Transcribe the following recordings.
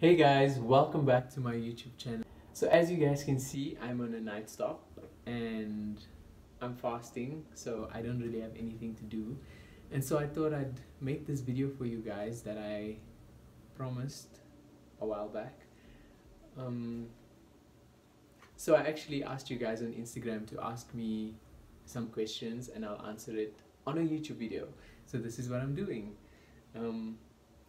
Hey guys, welcome back to my YouTube channel. So as you guys can see, I'm on a night stop and I'm fasting, so I don't really have anything to do. And so I thought I'd make this video for you guys that I promised a while back. So I actually asked you guys on Instagram to ask me some questions and I'll answer it on a YouTube video. So this is what I'm doing.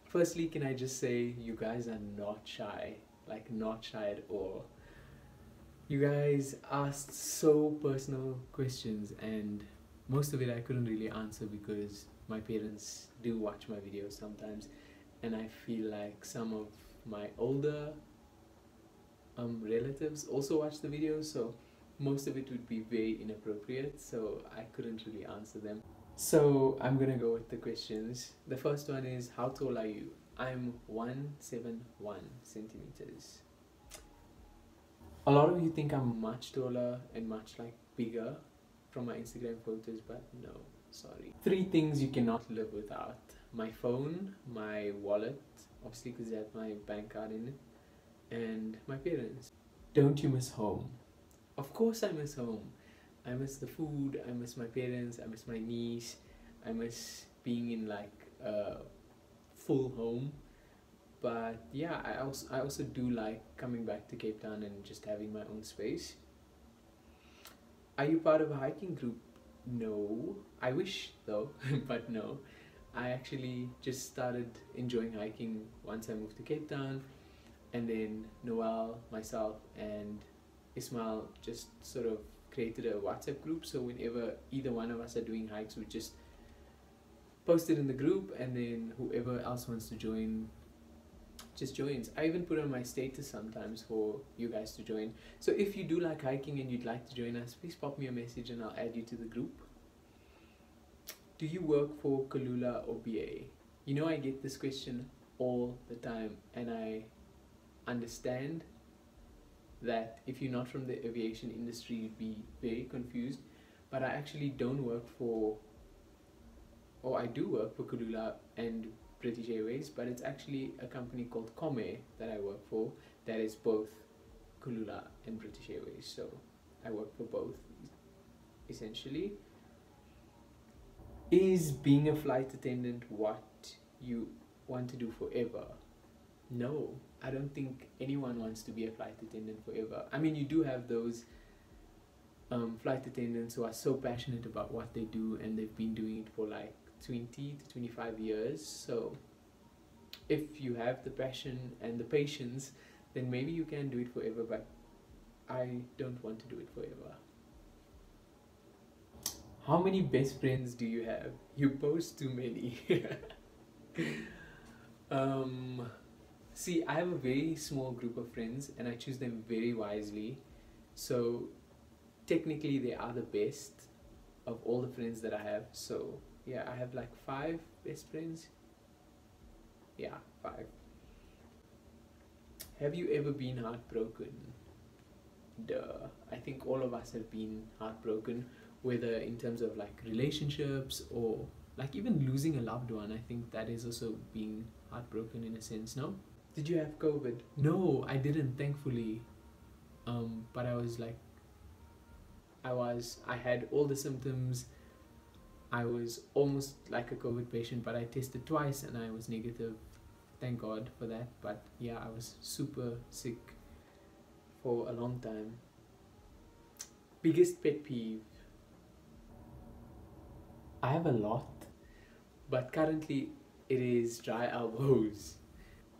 Firstly, can I just say you guys are not shy, like not shy at all. You guys asked so personal questions and most of it I couldn't really answer because my parents do watch my videos sometimes and I feel like some of my older relatives also watch the videos, so most of it would be very inappropriate, so I couldn't really answer them. So I'm gonna go with the questions. The first one is, how tall are you? I'm 171 centimeters. A lot of you think I'm much taller and much bigger from my Instagram photos, but no, sorry. 3 things you cannot live without: my phone, my wallet, obviously because it has my bank card in it, and my parents. Don't you miss home? Of course I miss home. I miss the food, I miss my parents, I miss my niece, I miss being in a full home. But yeah, I also do like coming back to Cape Town and just having my own space. Are you part of a hiking group? No. I wish though, but no. I actually just started enjoying hiking once I moved to Cape Town, and then Noel, myself, and Ismail just sort of created a WhatsApp group, so whenever either one of us are doing hikes, we just post it in the group, and then whoever else wants to join just joins. I even put on my status sometimes for you guys to join. So if you do like hiking and you'd like to join us, please pop me a message and I'll add you to the group. Do you work for Kalula or BA? You know, I get this question all the time, and I understand that if you're not from the aviation industry, you'd be very confused, but I actually don't work for, or I do work for Kalula and British Airways, but it's actually a company called Come that I work for that is both Kalula and British Airways, so I work for both essentially. Is being a flight attendant what you want to do forever? No, I don't think anyone wants to be a flight attendant forever. I mean, you do have those flight attendants who are so passionate about what they do and they've been doing it for 20 to 25 years. So if you have the passion and the patience, then maybe you can do it forever, but I don't want to do it forever. How many best friends do you have? You post too many. See, I have a very small group of friends and I choose them very wisely. So technically they are the best of all the friends that I have. So yeah, I have 5 best friends. Yeah, 5. Have you ever been heartbroken? Duh. I think all of us have been heartbroken, whether in terms of relationships or even losing a loved one. I think that is also being heartbroken in a sense, no? Did you have COVID? No, I didn't, thankfully. But I had all the symptoms. I was almost like a COVID patient, but I tested twice and I was negative. Thank God for that. But yeah, I was super sick for a long time. Biggest pet peeve? I have a lot, but currently it is dry elbows.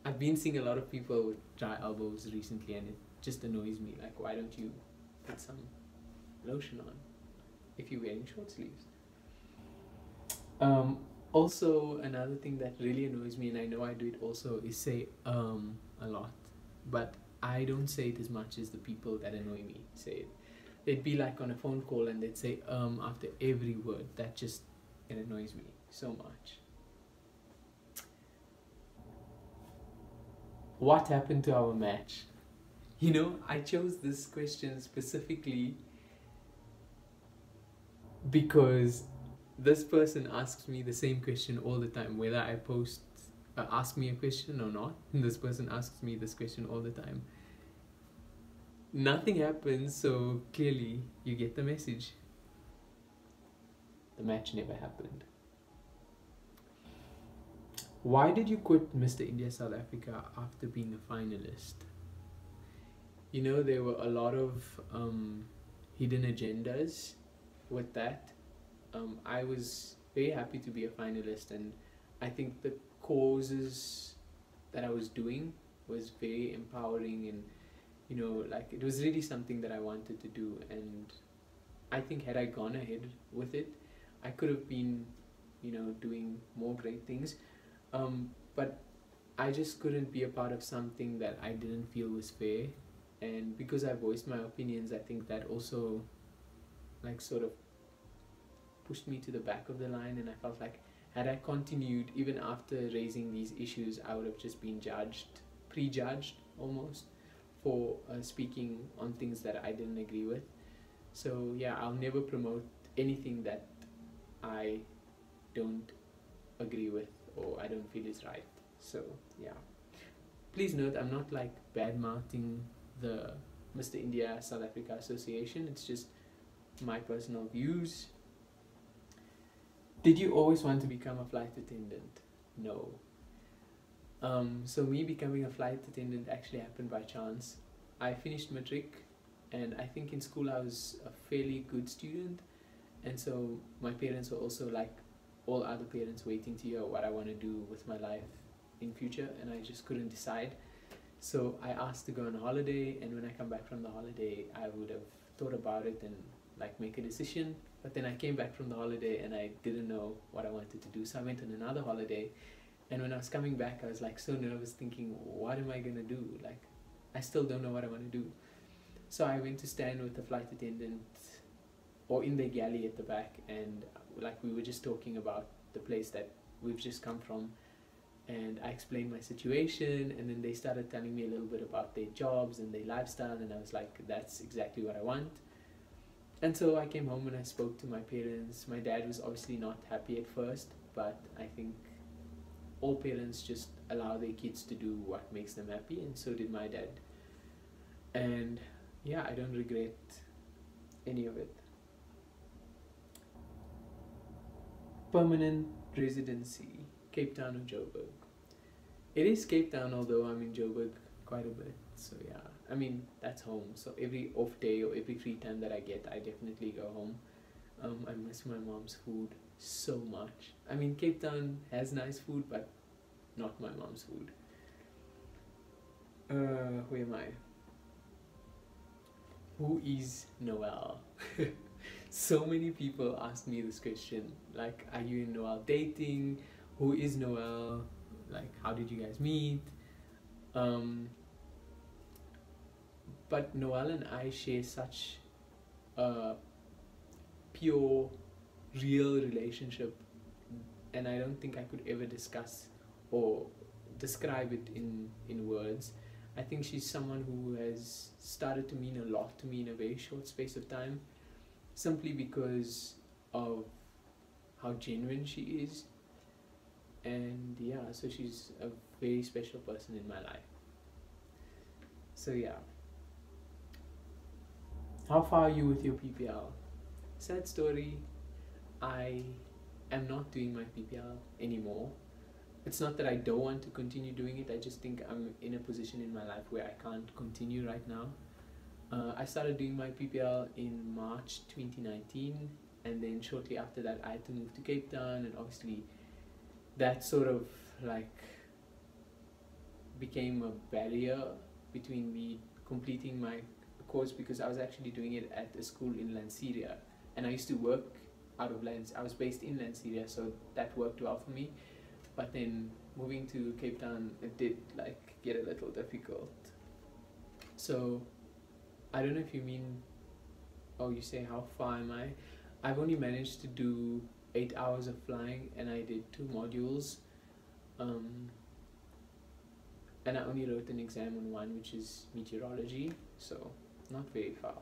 I've been seeing a lot of people with dry elbows recently and it just annoys me. Why don't you put some lotion on if you're wearing short sleeves? Also, another thing that really annoys me, and I know I do it also, is say a lot, but I don't say it as much as the people that annoy me say it. They'd be on a phone call and they'd say after every word. It annoys me so much. What happened to our match? You know, I chose this question specifically because this person asks me the same question all the time, whether I post ask me a question or not. This person asks me this question all the time. Nothing happens, so clearly you get the message. The match never happened. Why did you quit Mr. India South Africa after being a finalist? You know, there were a lot of hidden agendas with that. I was very happy to be a finalist, and I think the causes that I was doing was very empowering, and you know, like, it was really something that I wanted to do. And I think had I gone ahead with it, I could have been, you know, doing more great things. But I just couldn't be a part of something that I didn't feel was fair. And because I voiced my opinions, I think that also, like, sort of pushed me to the back of the line. And I felt like had I continued even after raising these issues, I would have just been prejudged almost, for speaking on things that I didn't agree with. So yeah, I'll never promote anything that I don't agree with or I don't feel is right. So yeah, please note, I'm not like bad mouthing the Mr. India South Africa Association. It's just my personal views. Did you always want to become a flight attendant? No. So me becoming a flight attendant actually happened by chance. I finished matric, and I think in school I was a fairly good student, and so my parents were also like all other parents, waiting to hear what I want to do with my life in future, and I just couldn't decide. So I asked to go on a holiday, and when I come back from the holiday, I would have thought about it and like make a decision. But then I came back from the holiday and I didn't know what I wanted to do, so I went on another holiday. And when I was coming back, I was like so nervous, thinking, what am I gonna do? Like, I still don't know what I want to do. So I went to stand with the flight attendant, or in the galley at the back, and like we were just talking about the place that we've just come from. And I explained my situation, and then they started telling me a little bit about their jobs and their lifestyle, and I was like, that's exactly what I want. And so I came home and I spoke to my parents. My dad was obviously not happy at first, but I think all parents just allow their kids to do what makes them happy, and so did my dad. And yeah, I don't regret any of it. Permanent residency, Cape Town or Joburg? It is Cape Town, although I'm in Joburg quite a bit. So yeah, I mean, that's home. So every off day or every free time that I get, I definitely go home. I miss my mom's food so much. I mean, Cape Town has nice food, but not my mom's food. Who am I? Who is Noel? So many people ask me this question. Like, are you and Noel dating? Who is Noel? Like, how did you guys meet? But Noel and I share such a pure, real relationship, and I don't think I could ever discuss or describe it in words. I think she's someone who has started to mean a lot to me in a very short space of time, simply because of how genuine she is. And yeah, so she's a very special person in my life. So yeah. How far are you with your PPL? Sad story, I am not doing my PPL anymore. It's not that I don't want to continue doing it, I just think I'm in a position in my life where I can't continue right now. I started doing my PPL in March 2019, and then shortly after that I had to move to Cape Town, and obviously that sort of like became a barrier between me completing my course, because I was actually doing it at a school in Lanseria, and I used to work out of I was based in Lanseria, so that worked well for me. But then moving to Cape Town, it did like get a little difficult. So I don't know if you mean, oh, you say how far am I? I've only managed to do 8 hours of flying, and I did 2 modules, and I only wrote an exam on one, which is meteorology, so not very far.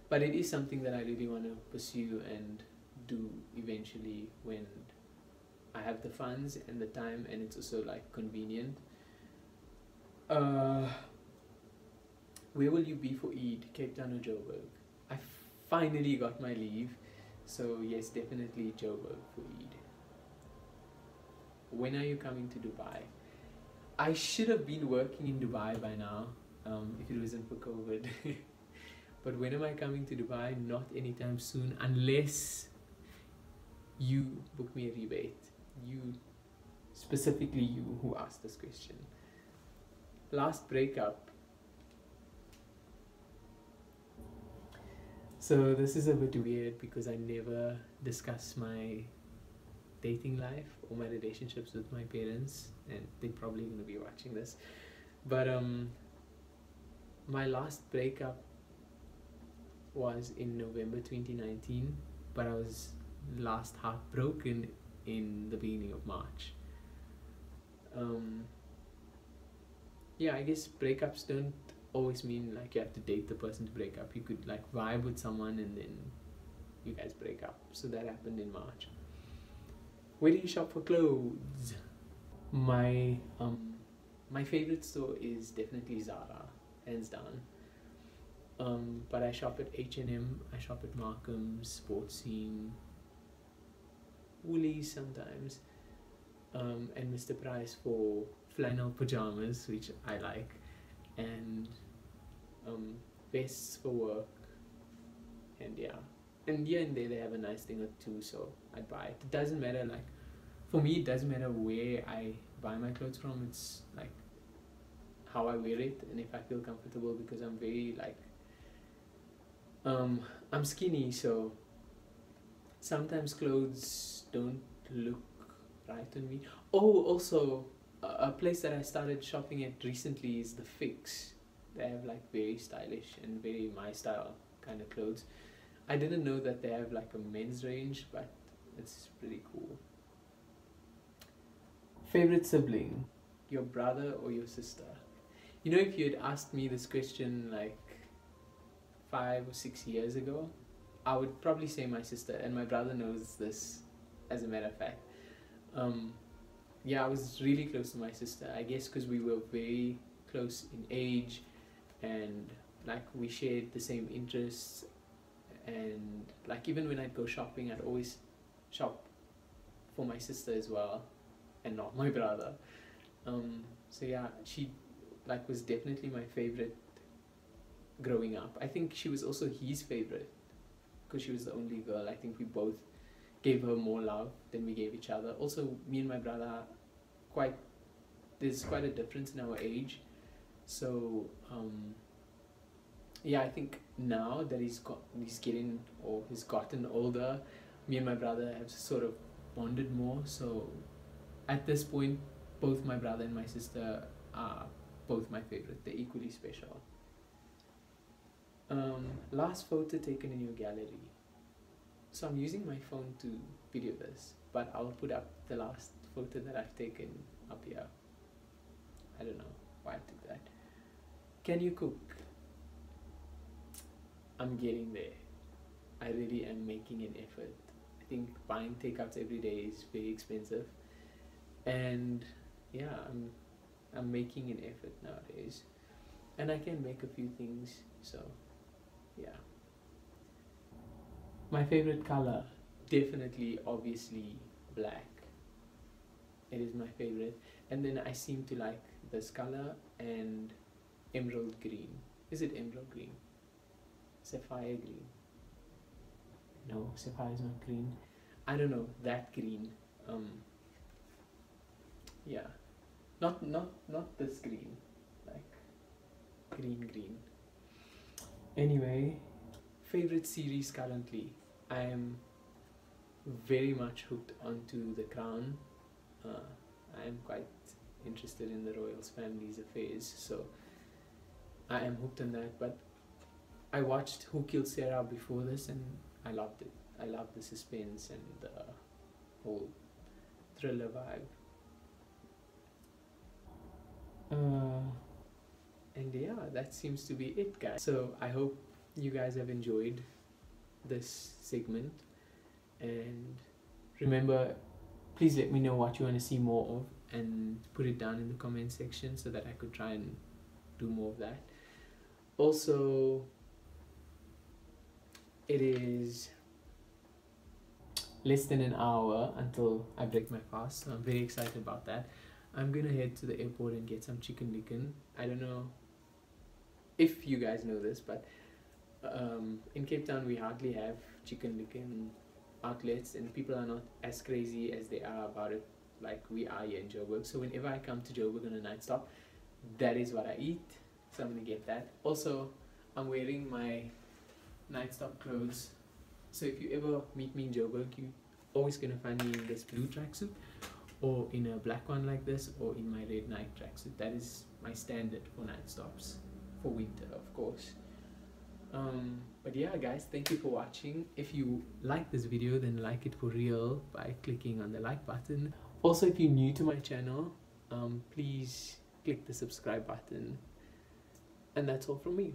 But it is something that I really want to pursue and do eventually when I have the funds and the time, and it's also like convenient. Where will you be for Eid? Cape Town or Joburg? I finally got my leave, so yes, definitely Joburg for Eid. When are you coming to Dubai? I should have been working in Dubai by now, if it wasn't for COVID. But when am I coming to Dubai? Not anytime soon, unless you book me a rebate. You, specifically you who asked this question. Last breakup. So this is a bit weird because I never discuss my dating life or my relationships with my parents, and they're probably going to be watching this. But my last breakup was in November 2019, but I was last heartbroken in the beginning of March. Yeah, I guess breakups don't always mean like you have to date the person to break up. You could like vibe with someone and then you guys break up. So that happened in March. Where do you shop for clothes? My favorite store is definitely Zara, hands down. But I shop at H&M, I shop at Markham's, Sports Scene, Woolies sometimes, and Mr. Price for flannel pajamas, which I like, and vests for work, and yeah. And here and there they have a nice thing or two, so I'd buy it. It doesn't matter, like, for me it doesn't matter where I buy my clothes from, it's like how I wear it and if I feel comfortable, because I'm very like, I'm skinny, so sometimes clothes don't look right on me. Oh, also, a place that I started shopping at recently is The Fix. They have like very stylish and very my style kind of clothes. I didn't know that they have like a men's range, but it's pretty cool. Favorite sibling? Your brother or your sister? You know, if you had asked me this question like 5 or 6 years ago, I would probably say my sister, and my brother knows this as a matter of fact. Yeah, I was really close to my sister, I guess because we were very close in age and like we shared the same interests, and like even when I'd go shopping I'd always shop for my sister as well and not my brother. So yeah, she like was definitely my favorite growing up. I think she was also his favorite because she was the only girl. I think we both gave her more love than we gave each other. Also, me and my brother there's quite a difference in our age, so yeah, I think now that he's gotten older, me and my brother have sort of bonded more. So at this point, both my brother and my sister are both my favorite. They're equally special. Last photo taken in your gallery. So I'm using my phone to video this, but I'll put up the last photo that I've taken up here. I don't know why I took that. Can you cook? I'm getting there. I really am making an effort. I think buying takeouts every day is very expensive, and yeah, I'm making an effort nowadays, and I can make a few things. So yeah. My favorite color, definitely, obviously, black. It is my favorite. And then I seem to like this color and emerald green. Is it emerald green? Sapphire green. No, sapphire is not green. I don't know, that green. Yeah. Not this green. Like green. Anyway, favorite series currently. I am very much hooked onto The Crown. I am quite interested in the royals' family's affairs, so I am hooked on that. But I watched Who Killed Sarah before this, and I loved it. I loved the suspense and the whole thriller vibe. And yeah, that seems to be it, guys. So I hope you guys have enjoyed this segment, and remember, please let me know what you want to see more of and put it down in the comment section so that I could try and do more of that. Also, it is less than an hour until I break my fast, so I'm very excited about that. I'm gonna head to the airport and get some chicken licken. I don't know if you guys know this, but in Cape Town we hardly have chicken licken outlets, and people are not as crazy as they are about it like we are here in Joburg. So whenever I come to Joburg on a night stop, that is what I eat, so I'm gonna get that. Also, I'm wearing my night stop clothes, so if you ever meet me in Joburg, you always gonna find me in this blue tracksuit or in a black one like this, or in my red night tracksuit. That is my standard for night stops, for winter of course. But yeah guys, thank you for watching. If you like this video, then like it for real by clicking on the like button. Also, if you're new to my channel, please click the subscribe button. And that's all from me.